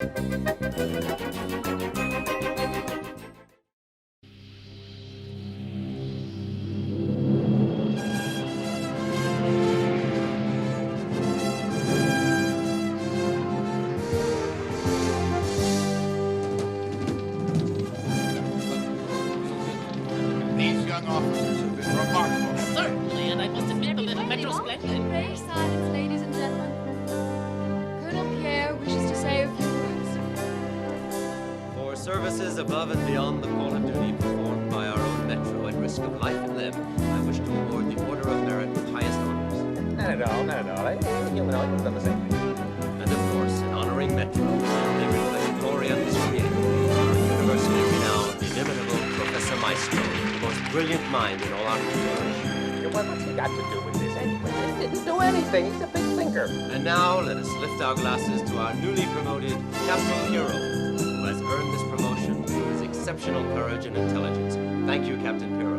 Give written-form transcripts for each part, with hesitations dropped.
These young officers have been remarkable. Certainly, and I must admit the little Metro splendid. Pray silence, ladies and gentlemen. Colonel Pierre wishes to say a few words. For services above and beyond the call of duty performed by our own Metro at risk of life and limb, I wish to award the Order of Merit with highest honors. Not at all, not at all. Humanoid have done the same thing. And of course, in honoring Metro, they reflect glory on his creator, our universally renowned, inimitable Professor Maestro, the most brilliant mind in all architecture. What's he got to do with this anyway? He didn't do anything. He's a big thinker. And now, let us lift our glasses to our newly promoted Captain Hero, who has earned this promotion through his exceptional courage and intelligence. Thank you, Captain Hero.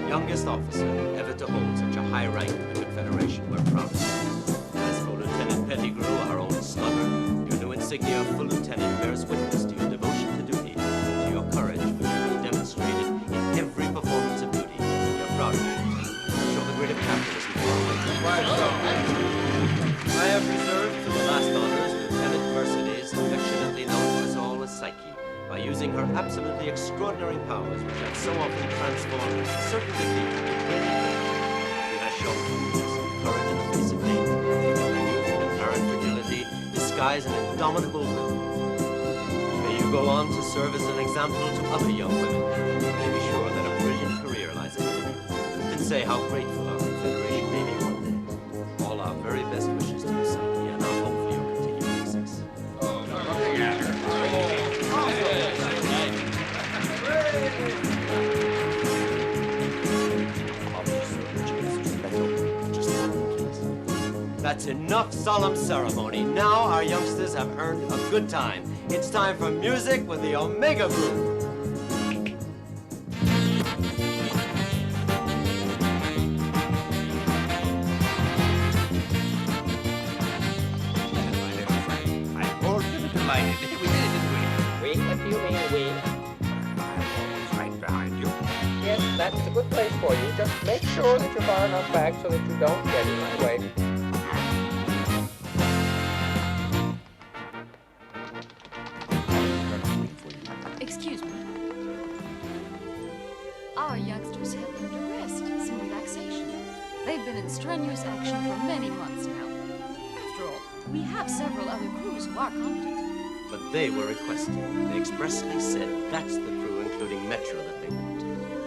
Youngest officer ever to hold such a high rank in the Confederation. We're proud of you. As for Lieutenant Pettigrew, our own slugger, your new insignia of full lieutenant bears witness to your devotion to duty, to your courage, which you have demonstrated in every performance of duty. We are proud of you. Show the grade of captain as we I have reserved for the last honors Lieutenant Mercedes, affectionately known to us all as Psyche, by using her absolutely extraordinary powers, which have so often transformed certain defeat into great victory. She has shown courage in the face of danger, youth and apparent fragility, disguise an indomitable will. May you go on to serve as an example to other young women. You may be sure that a brilliant career lies ahead of you. Who can say how grateful our Confederation may be one day? All our very best wishes to you, Psyche, and our hope for your continued success. That's enough solemn ceremony. Now our youngsters have earned a good time. It's time for music with the Omega Group. We? What do you mean, we? Right behind you. Yes, that's a good place for you. Just make sure that you're far enough back so that you don't get in my way. Excuse me. Our youngsters have learned to rest, some relaxation. They've been in strenuous action for many months now. After all, we have several other crews who are competent. But they were requested. They expressly said that's the crew, including Metro, that they want.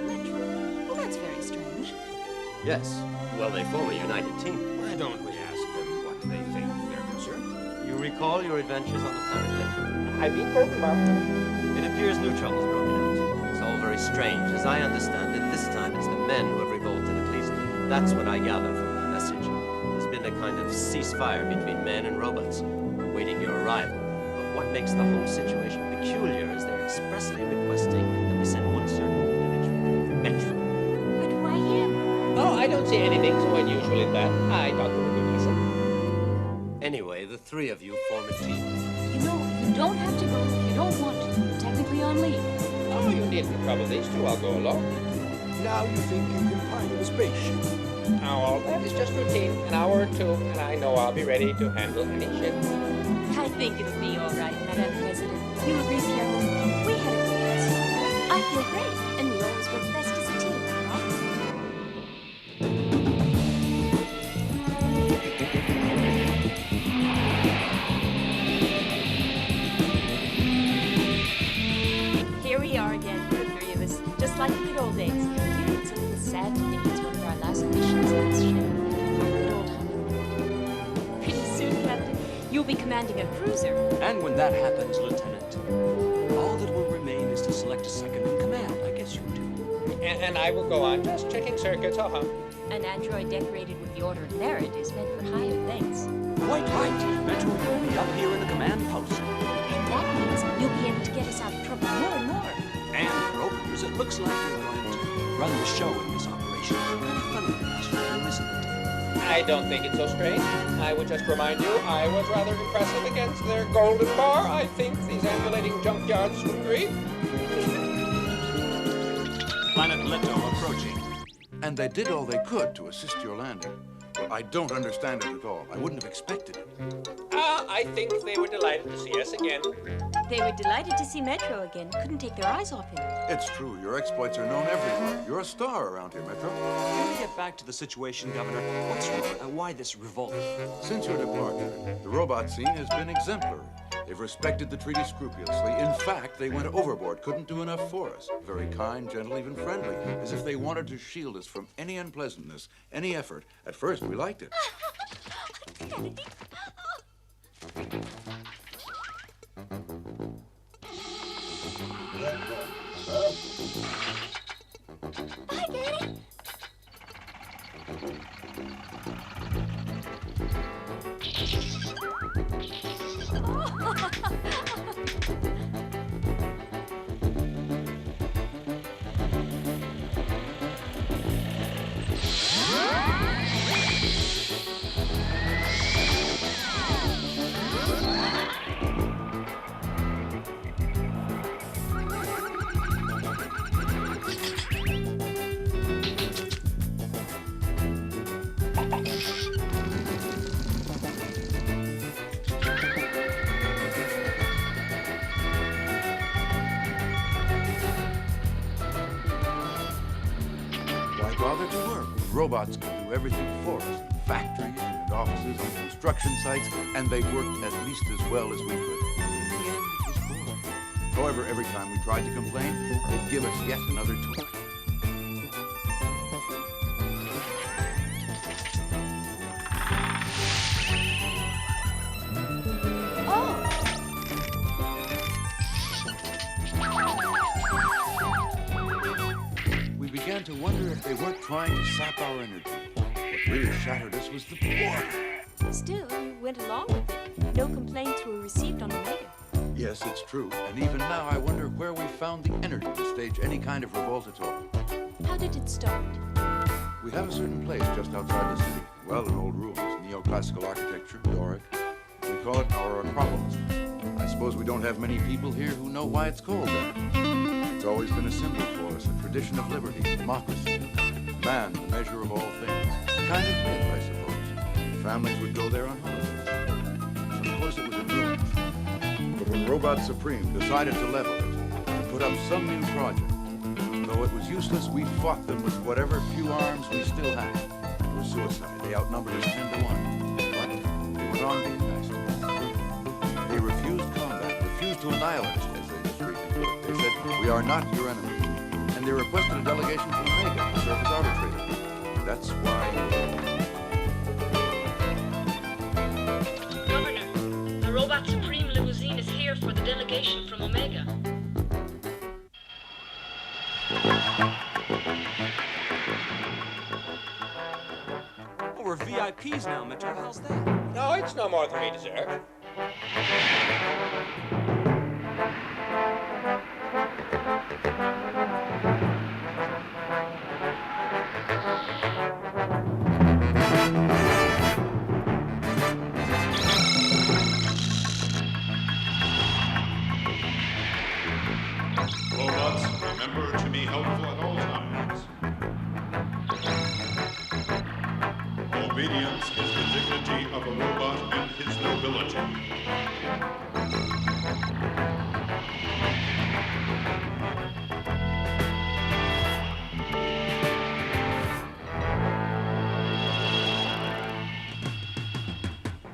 Metro? Well, that's very strange. Yes. Well, they form a united team. Why don't we ask them what they think they're concerned? You recall your adventures on the planet Leto? I've been told about It appears new trouble's broken out. It's all very strange. As I understand it, this time it's the men who have revolted, at least. That's what I gather from the message. There's been a kind of ceasefire between men and robots, awaiting your arrival. But what makes the whole situation peculiar is they're expressly requesting that we send one certain individual, Metro. But why him? Oh, I don't see anything so unusual in that. I thought they were good listen. Anyway, the three of you form a team. You know, you don't have to go if you don't want to. You're technically on leave. Oh, you needn't trouble these two. I'll go along. Now you think you can pilot a spaceship. Now, all that is just routine. An hour or two, and I know I'll be ready to handle any ship. I think it'll be all right, Madam President. You agree, Pierre? We had a good rest. I feel great, and we always work best as a team, huh? Here we are again, the three of us, just like the good old days. You know, it's a little sad to think it's one of our last missions on this ship. Our good old honeymoon. Pretty soon, Captain, you'll be commanding a cruiser. And when that happens, Lieutenant, all that will remain is to select a second in command, I guess you do. And I will go on just checking circuits. An android decorated with the Order of Merit is meant for higher things. Quite right. Metro will be up here in the command post. And that means you'll be able to get us out of trouble more and more. And, Ropers, it looks like you're going to run the show in this operation. Funny, Maestro, isn't it? I don't think it's so strange. I would just remind you, I was rather impressive against their golden bar. I think these ambulating junkyards would agree. Planet Leto approaching. And they did all they could to assist your landing. Well, I don't understand it at all. I wouldn't have expected it. I think they were delighted to see us again. They were delighted to see Metro again. Couldn't take their eyes off him. It's true. Your exploits are known everywhere. You're a star around here, Metro. Can we get back to the situation, Governor? What's wrong? Why this revolt? Since your departure, the robot scene has been exemplary. They've respected the treaty scrupulously. In fact, they went overboard, couldn't do enough for us. Very kind, gentle, even friendly, as if they wanted to shield us from any unpleasantness, any effort. At first, we liked it. Hi, Daddy. Bother to work. Robots can do everything for us. In factories and offices, on construction sites, and they worked at least as well as we could. In the end, it was boring. However, every time we tried to complain, they'd give us yet another toy. We began to wonder if they weren't trying to sap our energy. What really shattered us was the boredom. Still, you went along with it. No complaints were received on Omega. Yes, it's true. And even now, I wonder where we found the energy to stage any kind of revolt at all. How did it start? We have a certain place just outside the city. Well, in old ruins, neoclassical architecture, Doric. We call it our Acropolis. I suppose we don't have many people here who know why it's called that. It's always been a symbol for us, a tradition of liberty, democracy, man, the measure of all things. A kind of myth, I suppose. Families would go there on holidays. Of course, it was in ruins. But when Robot Supreme decided to level it, to put up some new project, though it was useless, we fought them with whatever few arms we still had. It was suicide. They outnumbered us 10 to 1. But they went on being nice to us. They refused combat, refused to annihilate us, as they discreetly put it. They said, "We are not your enemy." And they requested a delegation from Omega to serve as arbitrator. That's why... Governor, the Robot Supreme limousine is here for the delegation from Omega. Oh, we're VIPs now, Metro. How's that? No, it's no more than we deserve. Robots, remember to be helpful at all times. Obedience is the dignity of a robot and his nobility.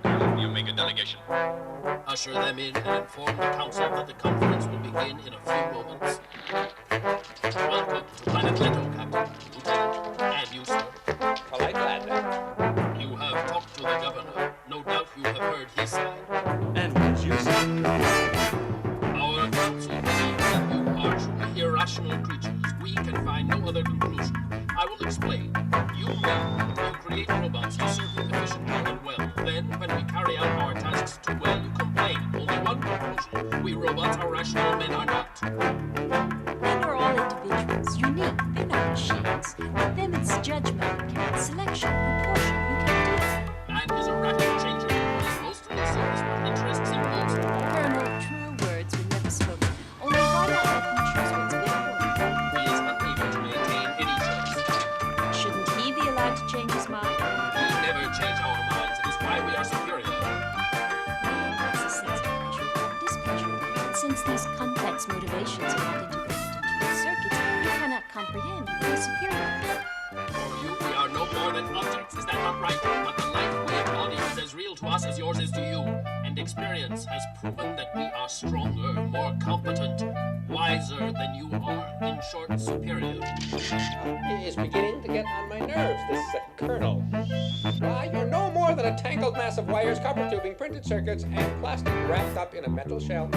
The Omega delegation. Usher them in and inform the council that the conference will begin in a few moments. Welcome to Planet Leto, Captain, Lieutenant, and you, sir. Polite lad, then. You have talked to the governor. No doubt you have heard his side. And what's your side? Our council believes that you are truly irrational creatures. We can find no other conclusion. I will explain. You men, you create robots to serve you efficiently and well. Then, when we carry out our tasks too well, you complain. Only one conclusion. We robots are rational, men are not. Men are all individuals, unique. They're not machines. With them, it's judgment, selection, proportion. You can since these complex motivations are not integrated into your circuits, you cannot comprehend your superior. For you, we are no more than objects, is that not right? But the life we embody is as real to us as yours is to you. And experience has proven that we are stronger, more competent, wiser than you are. In short, superior. It is beginning to get on my nerves, this Colonel. Why, you're no more than a tangled mass of wires, copper tubing, printed circuits, and plastic wrapped up in a metal shell.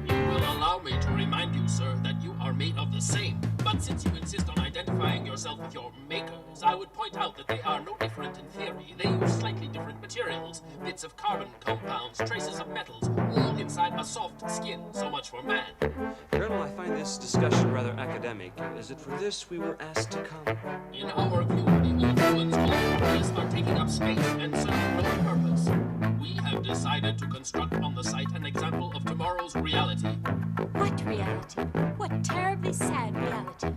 You will allow me to remind you, sir, that you are made of the same. But since you insist on identifying yourself with your makers, I would point out that they are no different in theory. They use slightly different materials, bits of carbon compounds, traces of metals, all inside a soft skin. So much for man. Colonel, I find this discussion rather academic. Is it for this we were asked to come? In our view, the old ruins all over us are taking up space and serve no purpose. We have decided to construct on the site an example of tomorrow's reality. What reality? What terribly sad reality?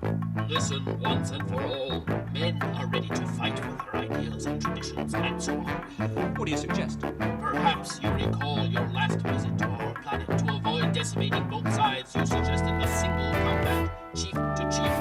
Listen, once and for all, men are ready to fight for their ideals and traditions, and so are we. What do you suggest? Perhaps you recall your last visit to our planet. To avoid decimating both sides, you suggested a single combat, chief to chief.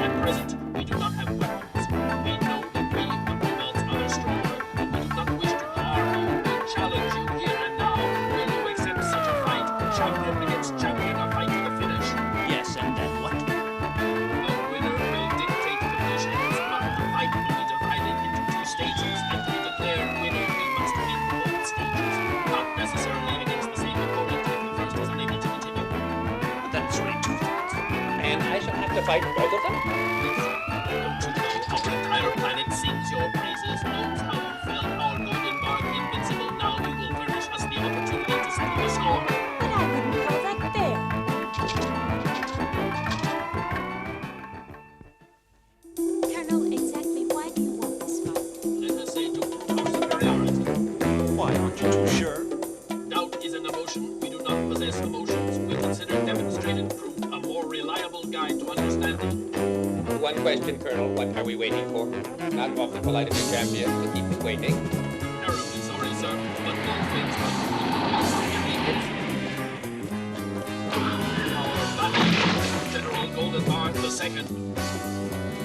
At present, we do not have weapons. We know that we, the robots, are stronger, and we do not wish to harm you. We challenge you here and now. Will you accept such a fight? Champion against champion, a fight to the finish. Yes, and then what? The winner will dictate conditions, but the fight will be divided into two stages, and to be declared winner, we must win both stages. Not necessarily against the same opponent if the first is unable to continue. But that's only two things. And I shall have to fight both of them? Don't you know our entire planet sings your praises, knows how you felt our golden bark invincible. Now you will furnish us the opportunity to settle the score. But I wouldn't call that fair. Colonel, exactly why do you want this fight? Let us say to prove our superiority. Why, aren't you too sure? Doubt is an emotion. We do not possess emotions. We consider demonstrated proof a more reliable guide to understanding. One question, Colonel. What are we waiting for? Not awfully polite of the champion to keep me waiting. Terribly sorry, sir, but all things must be Our battle, General Golden Bar II.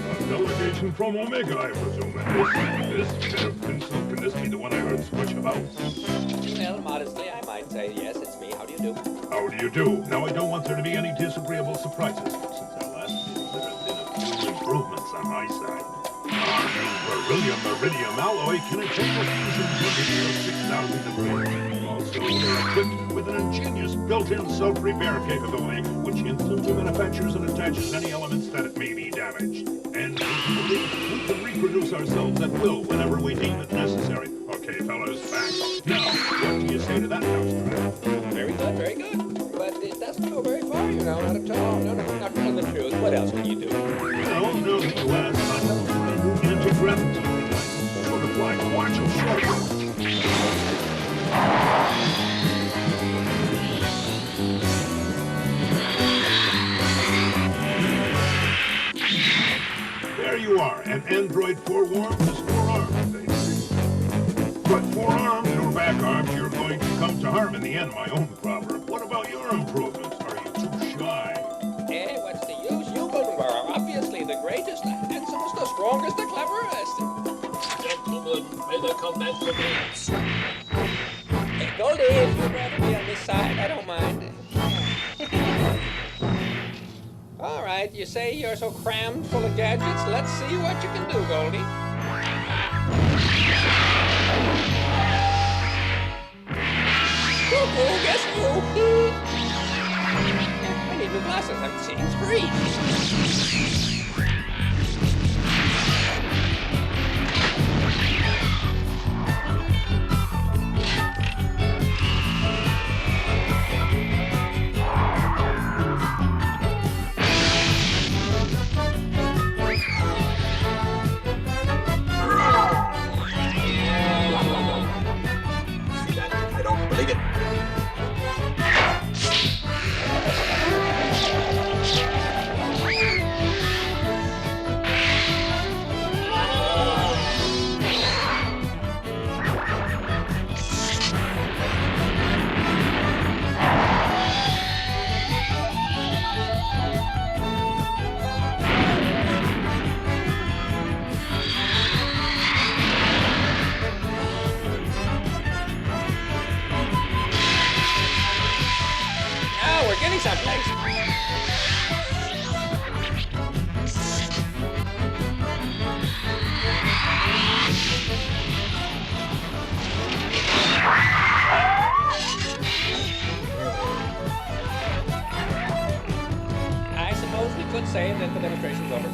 A delegation from Omega, I presume. And this bit of pencil, can this be the one I heard swish about? Well, modestly, I might say, yes, it's me. How do you do? How do you do? Now, I don't want there to be any disagreeable surprises. Since our last visit, there have been a few improvements on my side. Our new beryllium-iridium alloy can attain a fusion temperature of 6,000 degrees. Also, they're equipped with an ingenious built-in self-repair capability, which instantly manufactures and attaches any elements that it may be damaged. And we can reproduce ourselves at will whenever we deem it necessary. Okay, fellas, back. Now, what do you say to that mousetrap? Very good, very good. But it doesn't go very far, you know, not at all. No, not telling the truth. What else can you do? Well, no, the last I have a new anti-gravity device. Sort of like quantum short. There you are, an android forewarned is forearmed, basically. But forearmed or back armed, you're going to come to harm in the end, my own proverb. What about your improvements? Are you too shy? Eh, what's the use? You, Golden Bar, are obviously the greatest, the handsomest, the strongest, the cleverest. Gentlemen, may the combat commence. Hey, Goldie, if you'd rather be on this side, I don't mind. All right, you say you're so crammed full of gadgets. Let's see what you can do, Goldie. Cuckoo, guess who? I need new glasses. I'm seeing screens. We're getting someplace. I suppose we could say that the demonstration's over.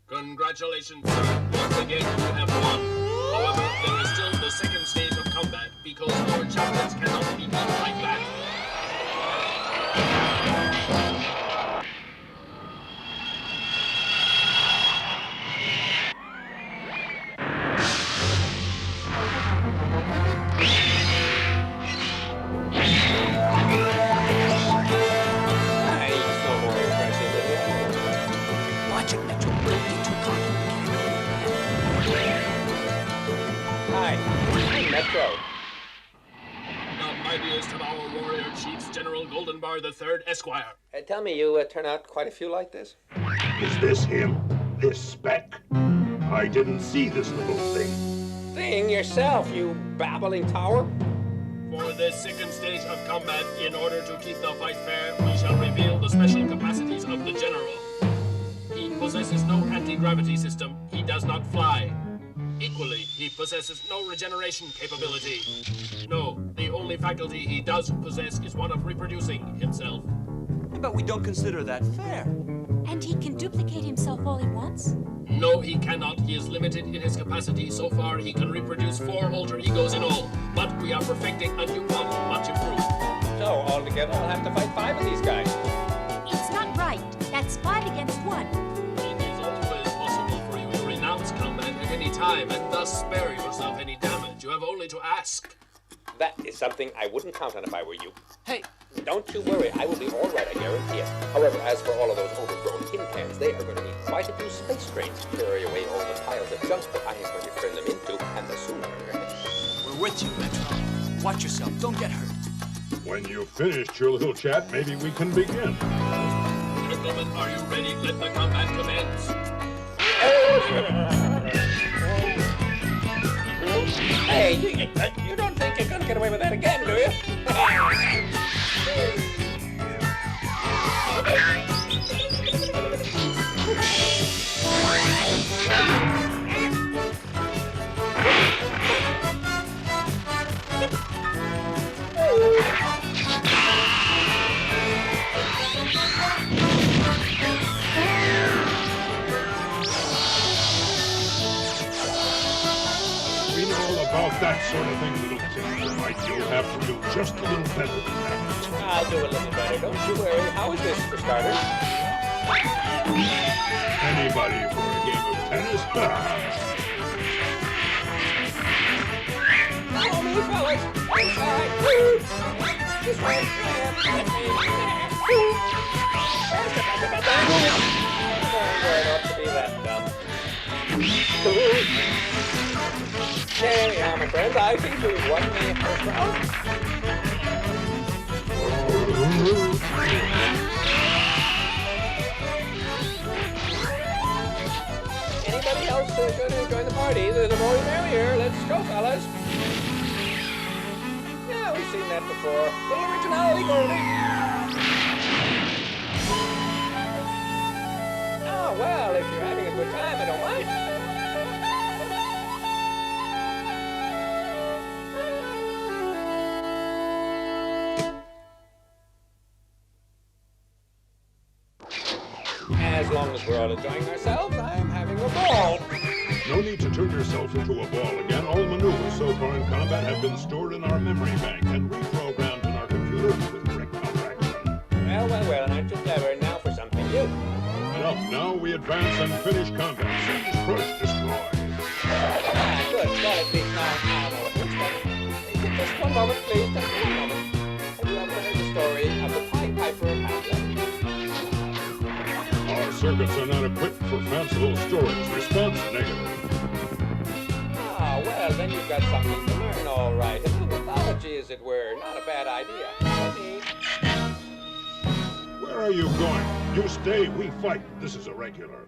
Congratulations, sir. Once again, you have won. However, there is still the second stage of combat, because our champions cannot be beat like that. He's no more impressive than the other one. Watch it, Metro. Don't get too cocky. Hi, I'm Metro. Not mightiest of our warrior chiefs, General Goldenbar III, Esquire. Tell me, you turn out quite a few like this? Is this him? This speck? I didn't see this little thing. Thing yourself, you babbling tower. For this second stage of combat, in order to keep the fight fair, we shall reveal the special capacities of the General. He possesses no anti-gravity system. He does not fly. Equally, he possesses no regeneration capability. No, the only faculty he does possess is one of reproducing himself. But we don't consider that fair. And he can duplicate himself all he wants? No, he cannot. He is limited in his capacity. So far, he can reproduce 4 alter egos in all. But we are perfecting a new one, much improved. So, altogether, I'll have to fight 5 of these guys. It's not right. That's 5 against 1. It is always possible for you to renounce combat at any time and thus spare yourself any damage. You have only to ask. That is something I wouldn't count on if I were you. Hey, Don't you worry, I will be all right, I guarantee it. However, as for all of those overgrown tin cans, they are going to need quite a few space trains to carry away all the piles of junk that I am going to turn them into, and the sooner. we're with you, Metro. Watch yourself. Don't get hurt. When you've finished your little chat, maybe we can begin. Gentlemen, are you ready? Let the combat commence. Hey, you don't think you're going to get away with that again, do you? We know all about that sort of thing, little Timbermite. You'll have to do just a little better than that. I'll do a little better, don't you worry. How is this, for starters? Anybody for a game of tennis? Follow me, fellas. Inside. Woo! This way. Let me. It ought to be that dumb. There we are, my friends. I think we've won the first round. Anybody else going to join the party? The more the merrier. Let's go, fellas. Yeah, we've seen that before. Little originality, Goldie. Oh, well, if you're having a good time, I don't mind. As long as we're all enjoying ourselves, I'm having a ball. No need to turn yourself into a ball again. All maneuvers so far in combat have been stored in our memory bank and reprogrammed in our computer with correct counteraction. Well, aren't you clever? Now for something new. Enough. Now we advance and finish combat. Seize, crush, destroy. Ah, good. Well, at least now know what looks better. Just one moment, please. Just one moment. Have you ever heard the story of the Pied Piper of Hamelin? Our circuits are not equipped for fanciful stories. Response negative. Ah, well, then you've got something to learn, all right. it were not a bad idea. Where are you going? You stay, we fight. This is a regular.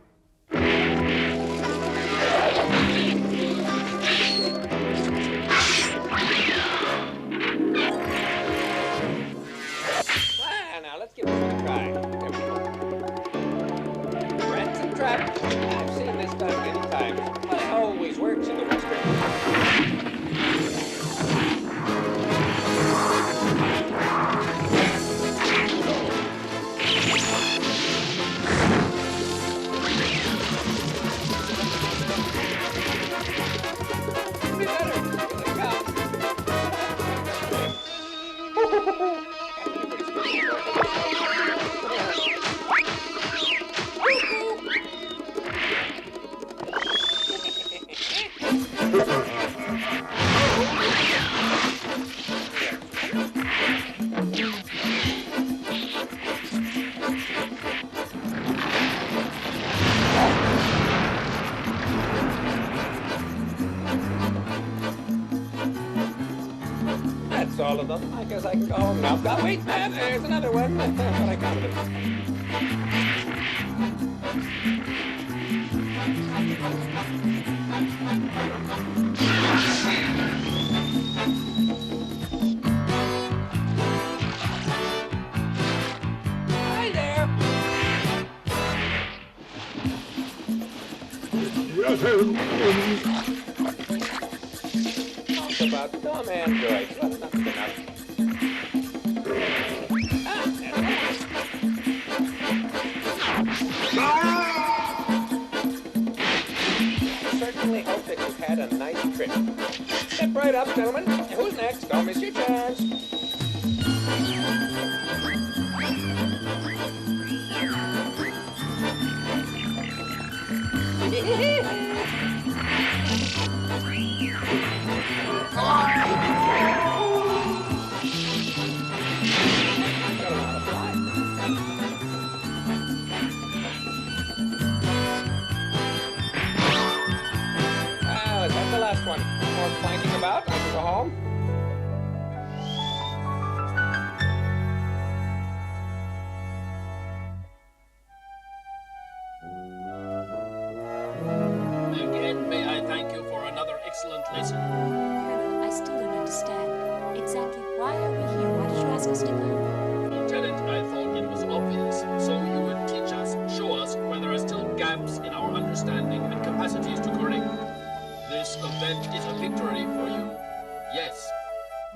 Now let's give this one a try. There we go. Rats and traps. I've seen this done many times, but it always works in the Western. Be better. That's all of them. I guess I can go home now. Oh, wait, there's another one. But I counted it. Hi there. Talk about dumb androids. Well, enough's enough. I certainly hope that you've had a nice trip. Step right up, gentlemen. Who's next? Don't miss your chance. Is that the last one? More planking about? I can go home? Again, may I thank you for another excellent lesson. Colonel, I still don't understand. Exactly why are we here? Why did you ask us to come? Lieutenant, I thought it was obvious, so you would teach us, show us where there are still gaps in our understanding and capacities to correct. This event is a victory for you. Yes.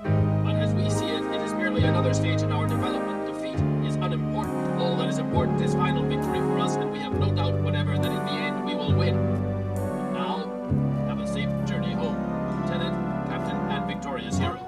But as we see it, it is merely another stage in our development. Defeat is unimportant. All that is important is final victory for us, and we have no doubt whatever that in the end we will win. And now, have a safe journey home. Lieutenant, Captain, and victorious hero.